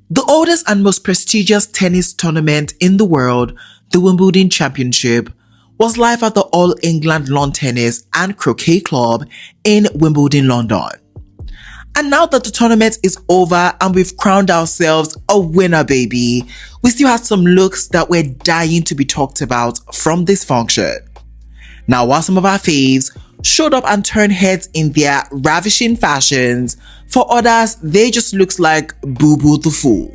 The oldest and most prestigious tennis tournament in the world, the Wimbledon Championship, was live at the All England Lawn Tennis and Croquet Club in Wimbledon, London. And now that the tournament is over and we've crowned ourselves a winner, baby, we still had some looks that were dying to be talked about from this function. Now, while some of our faves showed up and turned heads in their ravishing fashions, for others, they just looks like Boo Boo the Fool.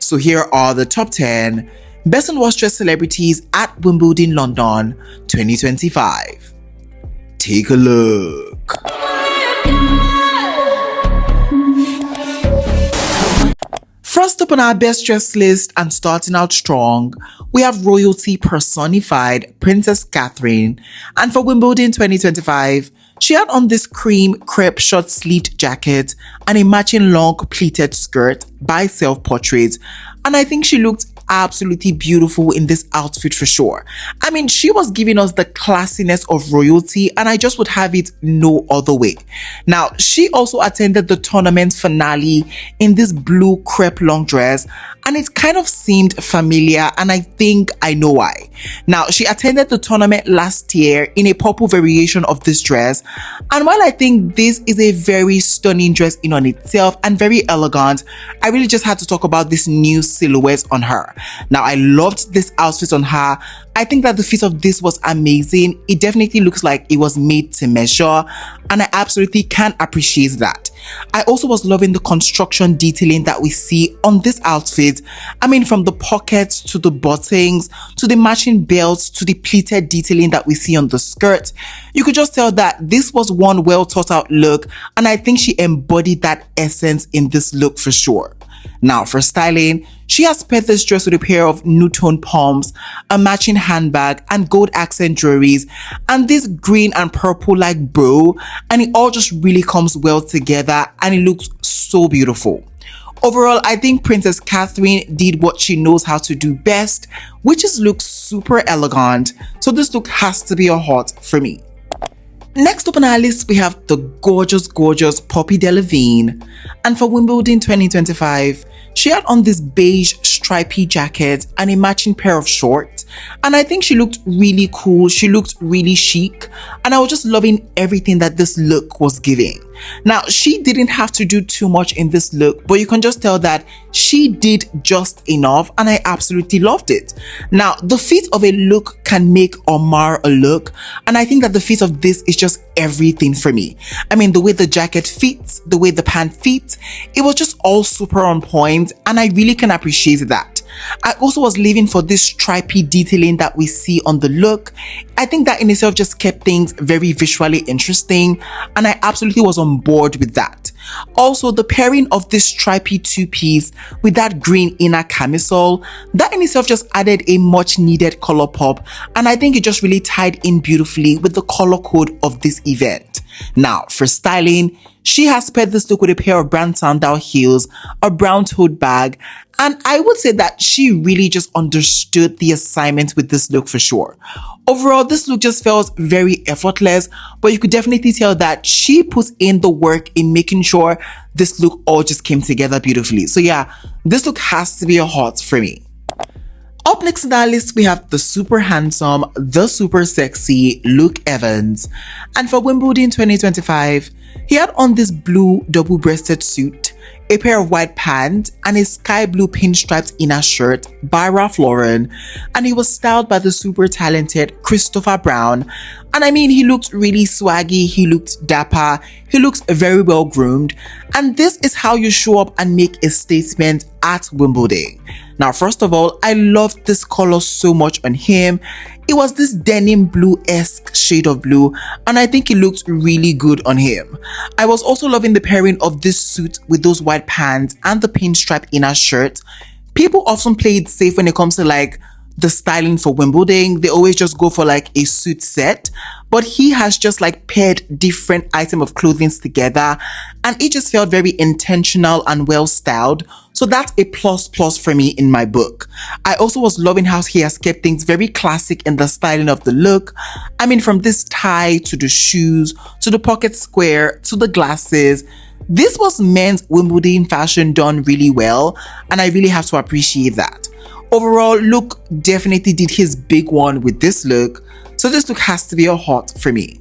So here are the top 10 best unwashed dress celebrities at Wimbledon, London 2025. Take a look. First up on our best dress list and starting out strong, we have royalty personified Princess Catherine, and for Wimbledon 2025, she had on this cream crepe short-sleeved jacket and a matching long pleated skirt by self-portrait, and I think she looked absolutely beautiful in this outfit for sure. I mean, she was giving us the classiness of royalty, and I just would have it no other way. Now, she also attended the tournament finale in this blue crepe long dress, and it kind of seemed familiar, and I think I know why. Now, she attended the tournament last year in a purple variation of this dress, and while I think this is a very stunning dress in on itself and very elegant, I really just had to talk about this new silhouette on her. Now, I loved this outfit on her. I think that the fit of this was amazing. It definitely looks like it was made to measure, and I absolutely can appreciate that. I also was loving the construction detailing that we see on this outfit. I mean, from the pockets to the buttons to the matching belts to the pleated detailing that we see on the skirt. You could just tell that this was one well thought out look, and I think she embodied that essence in this look for sure. Now, for styling, she has paired this dress with a pair of nude tone pumps, a matching handbag, and gold accent jewelries, and this green and purple like bow, and it all just really comes well together, and it looks so beautiful. Overall, I think Princess Catherine did what she knows how to do best, which is look super elegant, so this look has to be a hot for me. Next up on our list, we have the gorgeous Poppy Delevingne, and for Wimbledon 2025, she had on this beige stripy jacket and a matching pair of shorts, and I think she looked really cool, she looked really chic, and I was just loving everything that this look was giving. Now, she didn't have to do too much in this look, but you can just tell that she did just enough, and I absolutely loved it. Now, the fit of a look can make or mar a look, and I think that the fit of this is just everything for me. I mean, the way the jacket fits, the way the pant fits, it was just all super on point, and I really can appreciate that. I also was living for this stripy detailing that we see on the look. I think that in itself just kept things very visually interesting, and I absolutely was on board with that. Also, the pairing of this stripy two-piece with that green inner camisole, that in itself just added a much needed color pop, and I think it just really tied in beautifully with the color code of this event. Now, for styling, she has paired this look with a pair of brown sandal heels, a brown tote bag, and I would say that she really just understood the assignment with this look for sure. Overall, this look just felt very effortless, but you could definitely tell that she put in the work in making sure this look all just came together beautifully. So yeah, this look has to be a hot for me. Up next on our list, we have the super handsome, the super sexy Luke Evans. And for Wimbledon 2025, he had on this blue double-breasted suit, a pair of white pants, and a sky blue pinstriped inner shirt by Ralph Lauren, and he was styled by the super talented Christopher Brown. And I mean, he looked really swaggy, he looked dapper, he looks very well groomed, and this is how you show up and make a statement at Wimbledon. Now, first of all, I loved this color so much on him. It was this denim blue-esque shade of blue, and I think it looked really good on him. I was also loving the pairing of this suit with those white pants and the pinstripe inner shirt. People often play it safe when it comes to like the styling for Wimbledon. They always just go for like a suit set, but he has just like paired different items of clothing together, and it just felt very intentional and well styled. So that's a plus for me in my book. I also was loving how he has kept things very classic in the styling of the look. I mean, from this tie to the shoes, to the pocket square, to the glasses, This was men's Wimbledon fashion done really well, and I really have to appreciate that. Overall, Luke definitely did his big one with this look, so this look has to be a hot for me.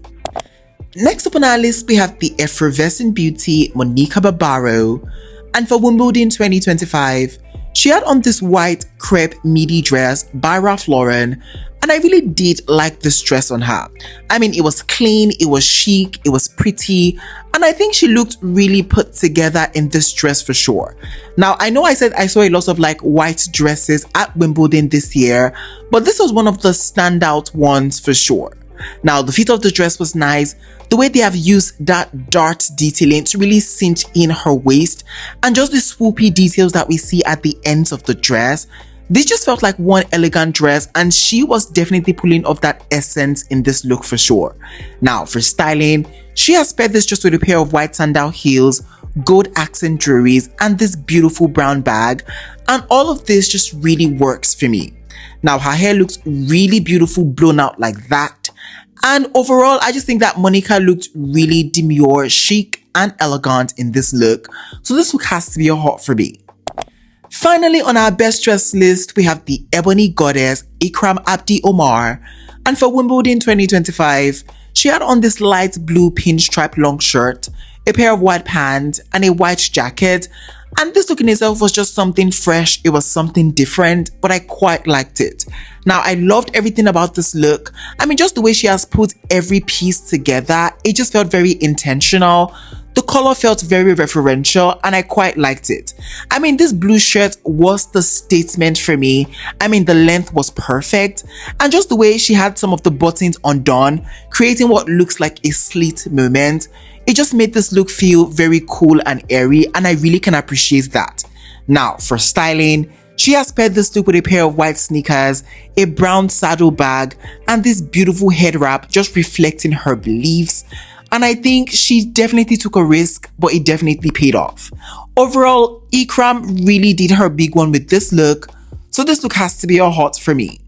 Next up on our list, we have the effervescent beauty Monika Babaro, and for Wimbledon 2025, she had on this white crepe midi dress by Ralph Lauren, and I really did like this dress on her. I mean, it was clean, it was chic, it was pretty, and I think she looked really put together in this dress for sure. Now, I know I said I saw a lot of like white dresses at Wimbledon this year, but this was one of the standout ones for sure. Now, the fit of the dress was nice. The way they have used that dart detailing to really cinch in her waist, and just the swoopy details that we see at the ends of the dress. This just felt like one elegant dress, and she was definitely pulling off that essence in this look for sure. Now, for styling, she has paired this just with a pair of white sandal heels, gold accent jewelries, and this beautiful brown bag, and all of this just really works for me. Now, her hair looks really beautiful blown out like that. And overall, I just think that Monika looked really demure, chic, and elegant in this look. So this look has to be a hot for me. Finally, on our best dress list, we have the ebony goddess Iram Abdi Omar. And for Wimbledon 2025, she had on this light blue pinstripe long shirt, a pair of white pants, and a white jacket. And this look in itself was just something fresh. It was something different, but I quite liked it. Now, I loved everything about this look. I mean, just the way she has put every piece together, it just felt very intentional. The color felt very referential, and I quite liked it. I mean, this blue shirt was the statement for me. I mean, the length was perfect, and just the way she had some of the buttons undone, creating what looks like a slit moment. It just made this look feel very cool and airy, and I really can appreciate that. Now, for styling, she has paired this look with a pair of white sneakers, a brown saddle bag, and this beautiful head wrap, just reflecting her beliefs. And I think she definitely took a risk, but it definitely paid off. Overall, Iram really did her big one with this look, so this look has to be a hot for me.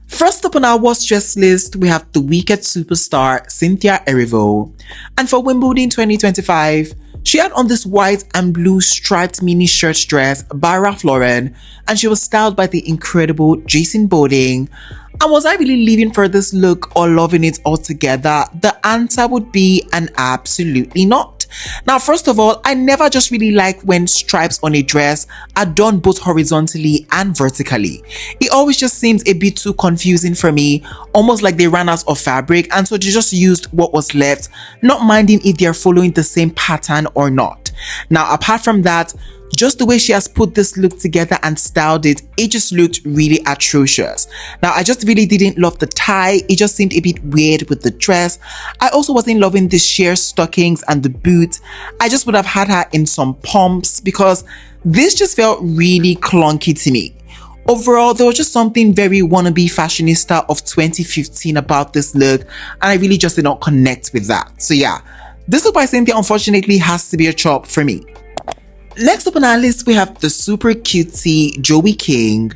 First up on our worst dress list, we have the Wicked superstar Cynthia Erivo. And for Wimbledon 2025, she had on this white and blue striped mini shirt dress by Ralph Lauren, and she was styled by the incredible Jason Boding. And was I really living for this look or loving it altogether? The answer would be an absolutely not. Now, first of all, I never just really like when stripes on a dress are done both horizontally and vertically. It always just seems a bit too confusing for me, almost like they ran out of fabric, and so they just used what was left, not minding if they're following the same pattern or not. Now, apart from that, just the way she has put this look together and styled it, it just looked really atrocious. Now, I just really didn't love the tie. It just seemed a bit weird with the dress. I also wasn't loving the sheer stockings and the boots. I just would have had her in some pumps because this just felt really clunky to me. Overall, there was just something very wannabe fashionista of 2015 about this look, and I really just did not connect with that. So yeah, this look by Cynthia unfortunately has to be a chop for me. Next up on our list, we have the super cutesy Joey King.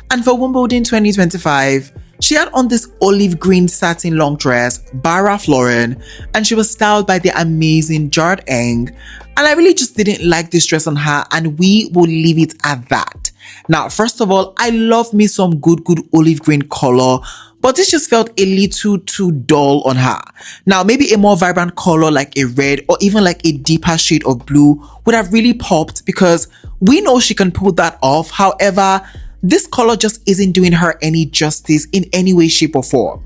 And for Wimbledon 2025, she had on this olive green satin long dress by Ralph Lauren, and she was styled by the amazing Jared Eng. And I really just didn't like this dress on her, and we will leave it at that. Now, first of all, I love me some good olive green color, but this just felt a little too dull on her. Now, maybe a more vibrant color like a red or even like a deeper shade of blue would have really popped, because we know she can pull that off. However, this color just isn't doing her any justice in any way, shape, or form.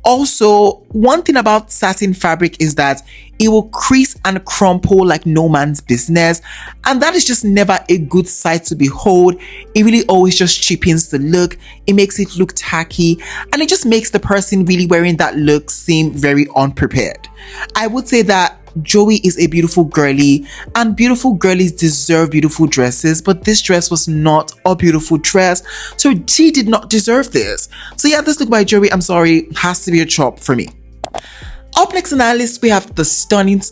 Also, one thing about satin fabric is that it will crease and crumple like no man's business, and that is just never a good sight to behold. It really always just cheapens the look, it makes it look tacky, and it just makes the person really wearing that look seem very unprepared. I would say that Joey is a beautiful girly, and beautiful girlies deserve beautiful dresses, but this dress was not a beautiful dress, so she did not deserve this. So yeah, this look by Joey, I'm sorry, has to be a chop for me. Up next on our list, we have the stunning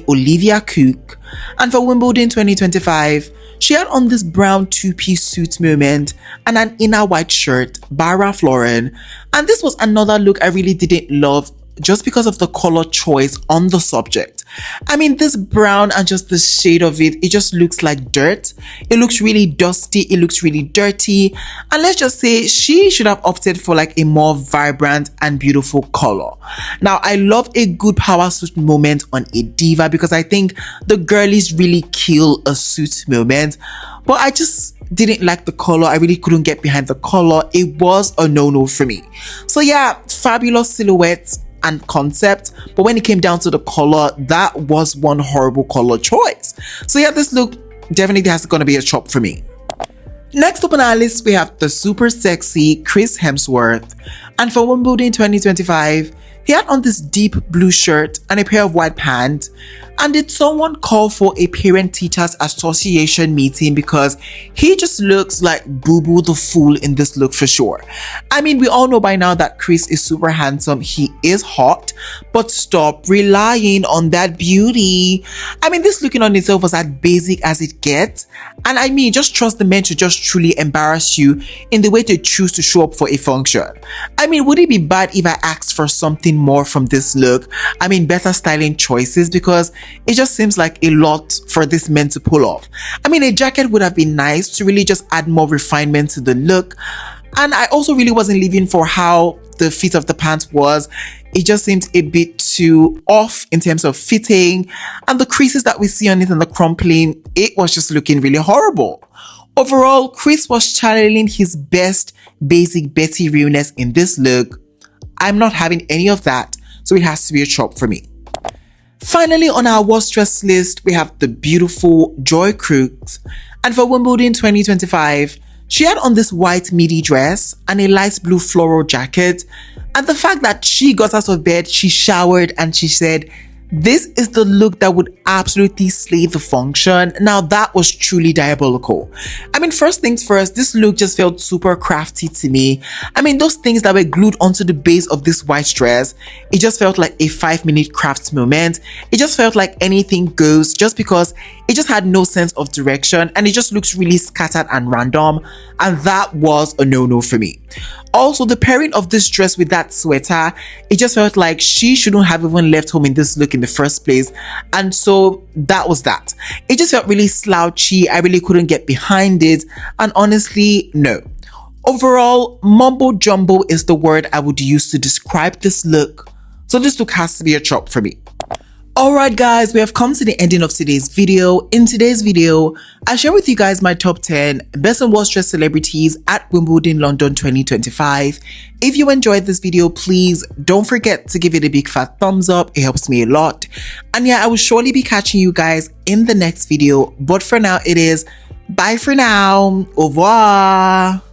Olivia Cook. And for Wimbledon 2025, she had on this brown two-piece suit moment and an inner white shirt by Ralph Lauren. And this was another look I really didn't love. just because of the color choice on the subject. I mean, this brown and just the shade of it, it just looks like dirt. It looks really dusty. It looks really dirty. And let's just say she should have opted for like a more vibrant and beautiful color. Now, I love a good power suit moment on a diva because I think the girlies really kill a suit moment. But I just didn't like the color. I really couldn't get behind the color. It was a no-no for me. So yeah, fabulous silhouette and concept, but when it came down to the color, that was one horrible color choice. So yeah, this look definitely has gonna be a chop for me. Next up on our list, we have the super sexy Chris Hemsworth. And for Wimbledon 2025, he had on this deep blue shirt and a pair of white pants. And did someone call for a parent-teachers association meeting because he just looks like Boo Boo the Fool in this look for sure. I mean, we all know by now that Chris is super handsome. He is hot, but stop relying on that beauty. I mean, this looking on itself was as basic as it gets. And I mean, just trust the men to just truly embarrass you in the way they choose to show up for a function. I mean, would it be bad if I asked for something more from this look? I mean, better styling choices, because it just seems like a lot for this men to pull off. I mean, a jacket would have been nice to really just add more refinement to the look. And I also really wasn't living for how the fit of the pants was. It just seemed a bit too off in terms of fitting, and the creases that we see on it and the crumpling, it was just looking really horrible. Overall, Chris was channeling his best basic Betty realness in this look. I'm not having any of that, so it has to be a chop for me. Finally, on our worst dress list, we have the beautiful Joy Crooks. And for Wimbledon 2025, she had on this white midi dress and a light blue floral jacket. And the fact that she got out of bed, she showered, and she said, this is the look that would absolutely slay the function. Now, that was truly diabolical. I mean, first things first, this look just felt super crafty to me. I mean, those things that were glued onto the base of this white dress, it just felt like a 5-minute craft moment. It just felt like anything goes, just because it just had no sense of direction and it just looks really scattered and random. And that was a no-no for me. Also, the pairing of this dress with that sweater, it just felt like she shouldn't have even left home in this look in the first place. And so that was that. It just felt really slouchy. I really couldn't get behind it. And honestly, no. Overall, mumbo jumbo is the word I would use to describe this look. So this look has to be a chop for me. Alright guys, we have come to the ending of today's video. In today's video, I share with you guys my top 10 best and worst dressed celebrities at Wimbledon London 2025. If you enjoyed this video, please don't forget to give it a big fat thumbs up. It helps me a lot. And yeah, I will surely be catching you guys in the next video. But for now, it is bye for now. Au revoir.